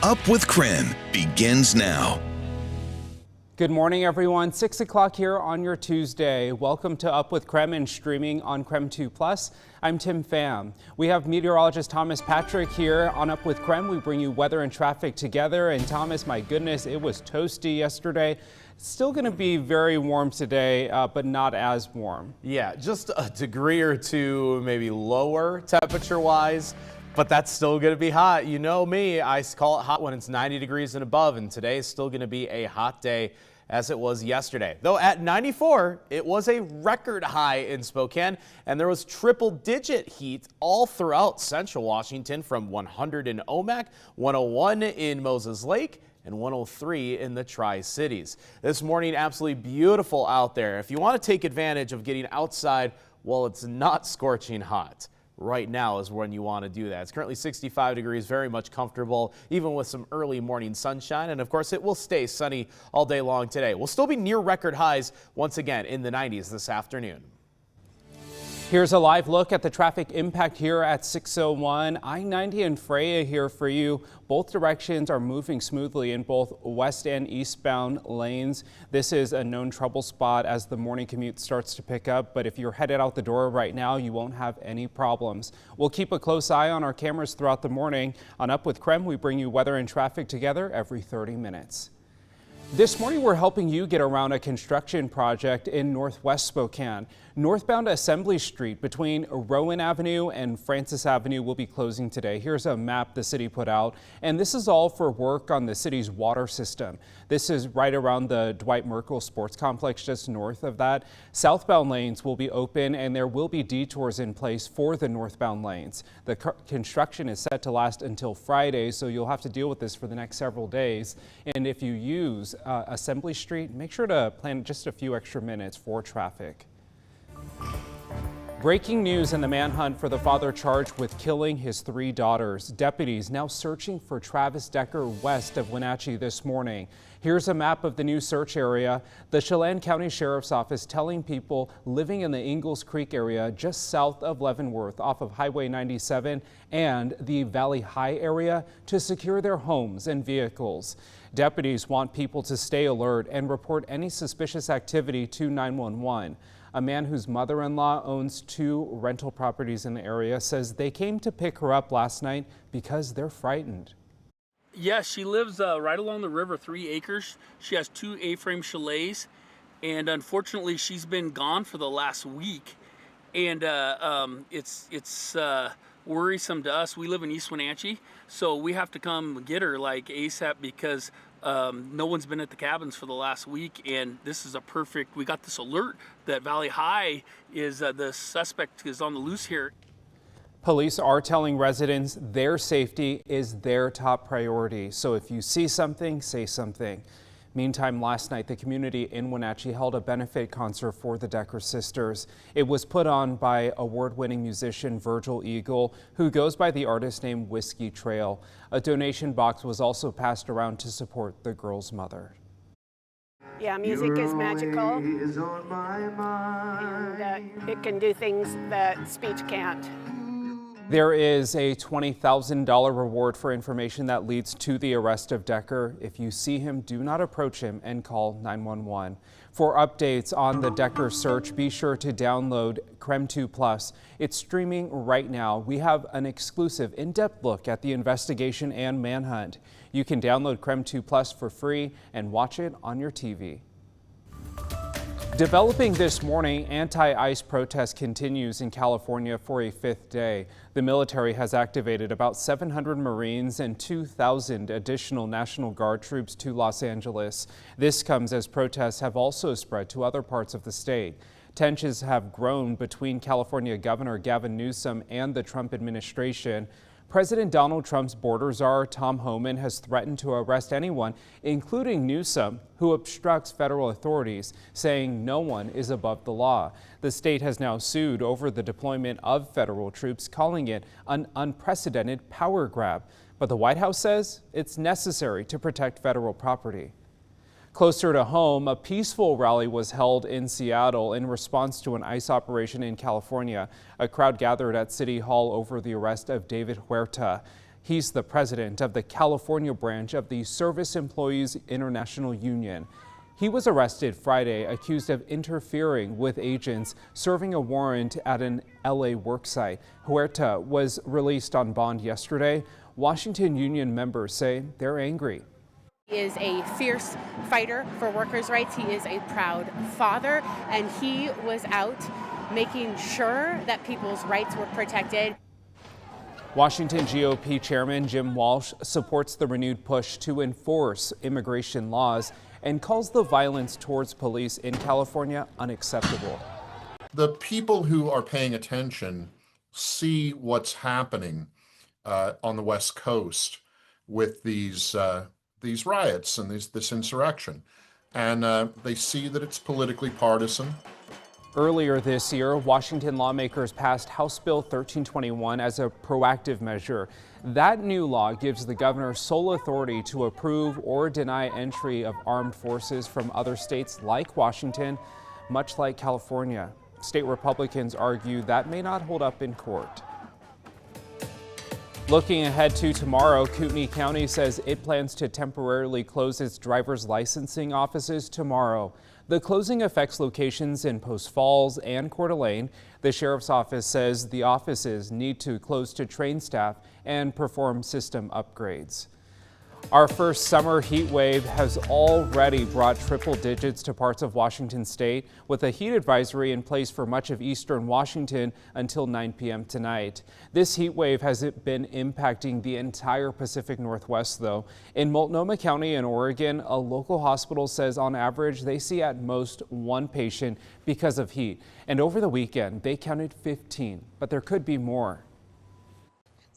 Up with KREM begins now. Good morning, everyone. 6 o'clock here on your Tuesday. Welcome to Up with KREM and streaming on KREM 2+. I'm Tim Pham. We have meteorologist Thomas Patrick here on Up with KREM. We bring you weather and traffic together. And Thomas, my goodness, it was toasty yesterday. It's still going to be very warm today, but not as warm. Yeah, just a degree or two, maybe lower temperature-wise. But that's still going to be hot. You know me, I call it hot when it's 90 degrees and above, and today is still going to be a hot day as it was yesterday. Though at 94, it was a record high in Spokane, and there was triple-digit heat all throughout central Washington from 100 in Omak, 101 in Moses Lake, and 103 in the Tri-Cities. This morning, absolutely beautiful out there. If you want to take advantage of getting outside while it's not scorching hot, right now is when you want to do that. It's currently 65 degrees, very much comfortable, even with some early morning sunshine. And of course, it will stay sunny all day long today. We'll still be near record highs once again in the 90s this afternoon. Here's a live look at the traffic impact here at 601. I-90 and Freya here for you. Both directions are moving smoothly in both west and eastbound lanes. This is a known trouble spot as the morning commute starts to pick up, but if you're headed out the door right now, you won't have any problems. We'll keep a close eye on our cameras throughout the morning. On Up with KREM, we bring you weather and traffic together every 30 minutes. This morning, we're helping you get around a construction project in northwest Spokane. Northbound Assembly Street between Rowan Avenue and Francis Avenue will be closing today. Here's a map the city put out, and this is all for work on the city's water system. This is right around the Dwight Merkel Sports Complex just north of that. Southbound lanes will be open, and there will be detours in place for the northbound lanes. The construction is set to last until Friday, so you'll have to deal with this for the next several days. And if you use Assembly Street, make sure to plan just a few extra minutes for traffic. Breaking news in the manhunt for the father charged with killing his 3 daughters. Deputies now searching for Travis Decker west of Wenatchee this morning. Here's a map of the new search area. The Chelan County Sheriff's Office telling people living in the Ingalls Creek area just south of Leavenworth off of Highway 97 and the Valley High area to secure their homes and vehicles. Deputies want people to stay alert and report any suspicious activity to 911. A man whose mother-in-law owns 2 rental properties in the area says they came to pick her up last night because they're frightened. Yeah, she lives right along the river, 3 acres. She has 2 A-frame chalets, and unfortunately she's been gone for the last week. And it's worrisome to us. We live in East Wenatchee, so we have to come get her like ASAP because no one's been at the cabins for the last week, and this is a perfect, we got this alert that Valley High is, the suspect is on the loose here. Police are telling residents their safety is their top priority. So if you see something, say something. Meantime, last night, the community in Wenatchee held a benefit concert for the Decker sisters. It was put on by award-winning musician Virgil Eagle, who goes by the artist name Whiskey Trail. A donation box was also passed around to support the girl's mother. Yeah, music is magical, and it can do things that speech can't. There is a $20,000 reward for information that leads to the arrest of Decker. If you see him, do not approach him and call 911. For updates on the Decker search, be sure to download KREM 2+. It's streaming right now. We have an exclusive in-depth look at the investigation and manhunt. You can download KREM 2+ for free and watch it on your TV. Developing this morning, anti-ICE protest continues in California for a 5th day. The military has activated about 700 Marines and 2,000 additional National Guard troops to Los Angeles. This comes as protests have also spread to other parts of the state. Tensions have grown between California Governor Gavin Newsom and the Trump administration. President Donald Trump's border czar, Tom Homan, has threatened to arrest anyone, including Newsom, who obstructs federal authorities, saying no one is above the law. The state has now sued over the deployment of federal troops, calling it an unprecedented power grab. But the White House says it's necessary to protect federal property. Closer to home, a peaceful rally was held in Seattle in response to an ICE operation in California. A crowd gathered at City Hall over the arrest of David Huerta. He's the president of the California branch of the Service Employees International Union. He was arrested Friday, accused of interfering with agents serving a warrant at an LA worksite. Huerta was released on bond yesterday. Washington Union members say they're angry. He is a fierce fighter for workers' rights. He is a proud father, and he was out making sure that people's rights were protected. Washington GOP Chairman Jim Walsh supports the renewed push to enforce immigration laws and calls the violence towards police in California unacceptable. The people who are paying attention see what's happening on the West Coast with these riots and this insurrection, and they see that it's politically partisan. Earlier this year, Washington lawmakers passed House Bill 1321 as a proactive measure. That new law gives the governor sole authority to approve or deny entry of armed forces from other states like Washington, much like California. State Republicans argue that may not hold up in court. Looking ahead to tomorrow, Kootenai County says it plans to temporarily close its driver's licensing offices tomorrow. The closing affects locations in Post Falls and Coeur d'Alene. The sheriff's office says the offices need to close to train staff and perform system upgrades. Our first summer heat wave has already brought triple digits to parts of Washington state, with a heat advisory in place for much of eastern Washington until 9 p.m. tonight. This heat wave has been impacting the entire Pacific Northwest, though. In Multnomah County in Oregon, a local hospital says on average they see at most one patient because of heat. And over the weekend, they counted 15, but there could be more.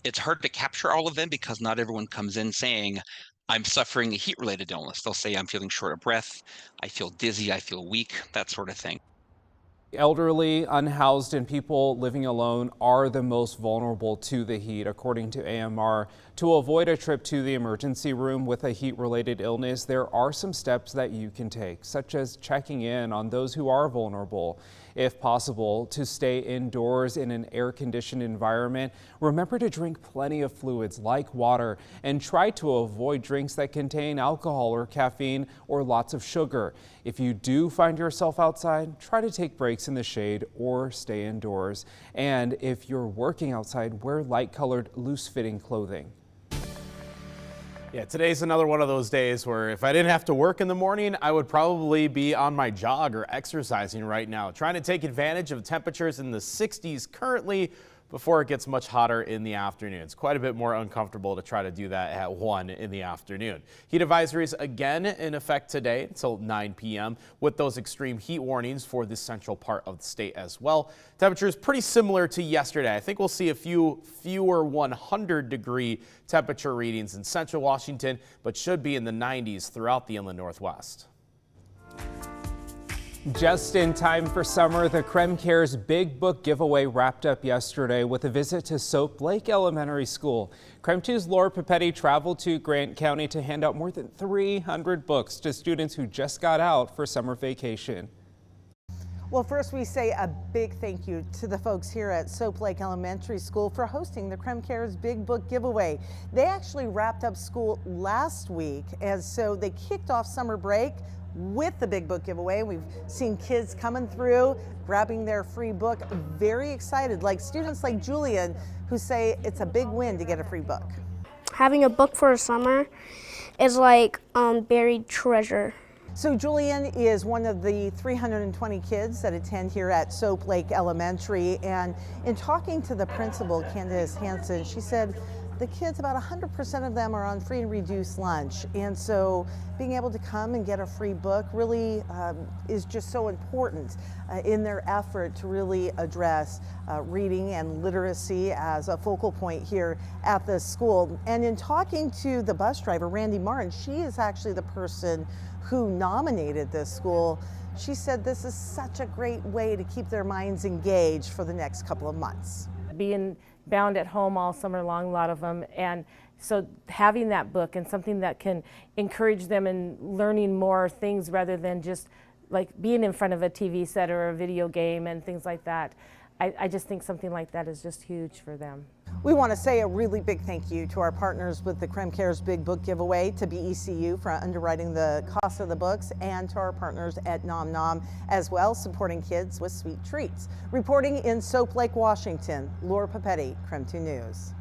It's hard to capture all of them because not everyone comes in saying, I'm suffering a heat-related illness. They'll say, I'm feeling short of breath, I feel dizzy, I feel weak, that sort of thing. Elderly, unhoused, and people living alone are the most vulnerable to the heat, according to AMR. To avoid a trip to the emergency room with a heat-related illness, there are some steps that you can take, such as checking in on those who are vulnerable. If possible, to stay indoors in an air-conditioned environment. Remember to drink plenty of fluids like water and try to avoid drinks that contain alcohol or caffeine or lots of sugar. If you do find yourself outside, try to take breaks in the shade or stay indoors. And if you're working outside, wear light-colored, loose-fitting clothing. Yeah, today's another one of those days where if I didn't have to work in the morning, I would probably be on my jog or exercising right now, trying to take advantage of temperatures in the 60s currently before it gets much hotter in the afternoon. It's quite a bit more uncomfortable to try to do that at 1 in the afternoon. Heat advisories again in effect today until 9 p.m. with those extreme heat warnings for the central part of the state as well. Temperatures pretty similar to yesterday. I think we'll see a few fewer 100-degree temperature readings in central Washington, but should be in the 90s throughout the inland Northwest. Just in time for summer, the KREM Cares Big Book giveaway wrapped up yesterday with a visit to Soap Lake Elementary School. KREM 2's Laura Papetti traveled to Grant County to hand out more than 300 books to students who just got out for summer vacation. Well, first we say a big thank you to the folks here at Soap Lake Elementary School for hosting the KREM Cares Big Book giveaway. They actually wrapped up school last week, and so they kicked off summer break with the Big Book giveaway. We've seen kids coming through, grabbing their free book, very excited, like students like Julian, who say it's a big win to get a free book. Having a book for a summer is like buried treasure. So Julian is one of the 320 kids that attend here at Soap Lake Elementary, and in talking to the principal, Candace Hansen, she said the kids, about 100% of them are on free and reduced lunch, and so being able to come and get a free book really is just so important in their effort to really address reading and literacy as a focal point here at the school. And in talking to the bus driver, Randy Martin, she is actually the person who nominated this school. She said this is such a great way to keep their minds engaged for the next couple of months. Being bound at home all summer long, a lot of them, and so having that book and something that can encourage them in learning more things rather than just like being in front of a TV set or a video game and things like that. I just think something like that is just huge for them. We want to say a really big thank you to our partners with the KREM Cares Big Book Giveaway, to BECU for underwriting the cost of the books, and to our partners at Nom Nom as well, supporting kids with sweet treats. Reporting in Soap Lake, Washington, Laura Papetti, KREM 2 News.